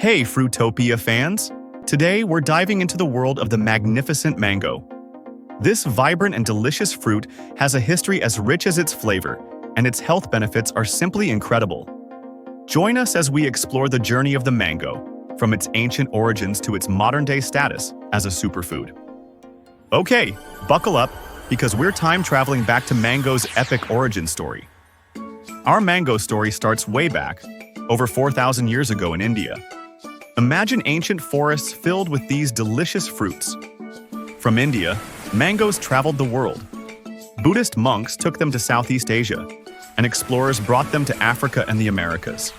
Hey, Fruitopia fans! Today, we're diving into the world of the magnificent mango. This vibrant and delicious fruit has a history as rich as its flavor, and its health benefits are simply incredible. Join us as we explore the journey of the mango, from its ancient origins to its modern-day status as a superfood. Okay, buckle up, because we're time-traveling back to mango's epic origin story. Our mango story starts way back, over 4,000 years ago in India. Imagine ancient forests filled with these delicious fruits. From India, mangoes traveled the world. Buddhist monks took them to Southeast Asia, and explorers brought them to Africa and the Americas.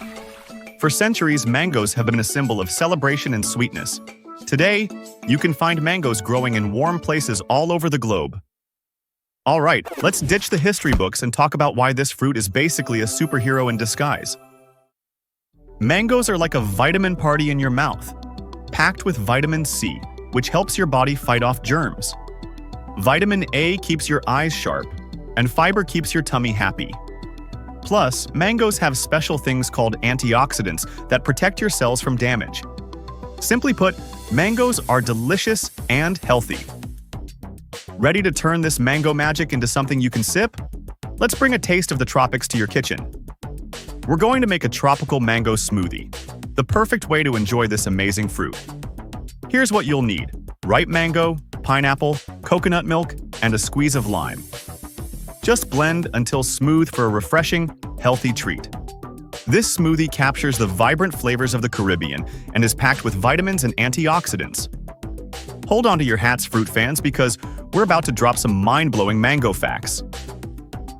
For centuries, mangoes have been a symbol of celebration and sweetness. Today, you can find mangoes growing in warm places all over the globe. All right, let's ditch the history books and talk about why this fruit is basically a superhero in disguise. Mangoes are like a vitamin party in your mouth, packed with vitamin C, which helps your body fight off germs. Vitamin A keeps your eyes sharp, and fiber keeps your tummy happy. Plus, mangoes have special things called antioxidants that protect your cells from damage. Simply put, mangoes are delicious and healthy. Ready to turn this mango magic into something you can sip? Let's bring a taste of the tropics to your kitchen. We're going to make a tropical mango smoothie, the perfect way to enjoy this amazing fruit. Here's what you'll need: ripe mango, pineapple, coconut milk, and a squeeze of lime. Just blend until smooth for a refreshing, healthy treat. This smoothie captures the vibrant flavors of the Caribbean and is packed with vitamins and antioxidants. Hold on to your hats, fruit fans, because we're about to drop some mind-blowing mango facts.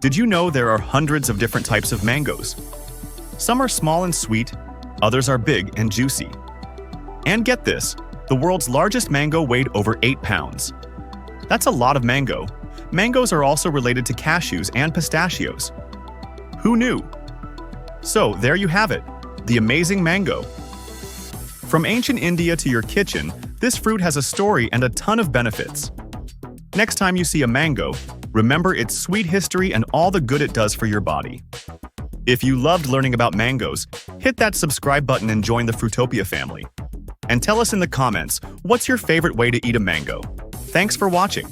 Did you know there are hundreds of different types of mangoes? Some are small and sweet, others are big and juicy. And get this, the world's largest mango weighed over 8 pounds. That's a lot of mango. Mangoes are also related to cashews and pistachios. Who knew? So, there you have it, the amazing mango. From ancient India to your kitchen, this fruit has a story and a ton of benefits. Next time you see a mango, remember its sweet history and all the good it does for your body. If you loved learning about mangoes, hit that subscribe button and join the Fruitopia family. And tell us in the comments, what's your favorite way to eat a mango? Thanks for watching.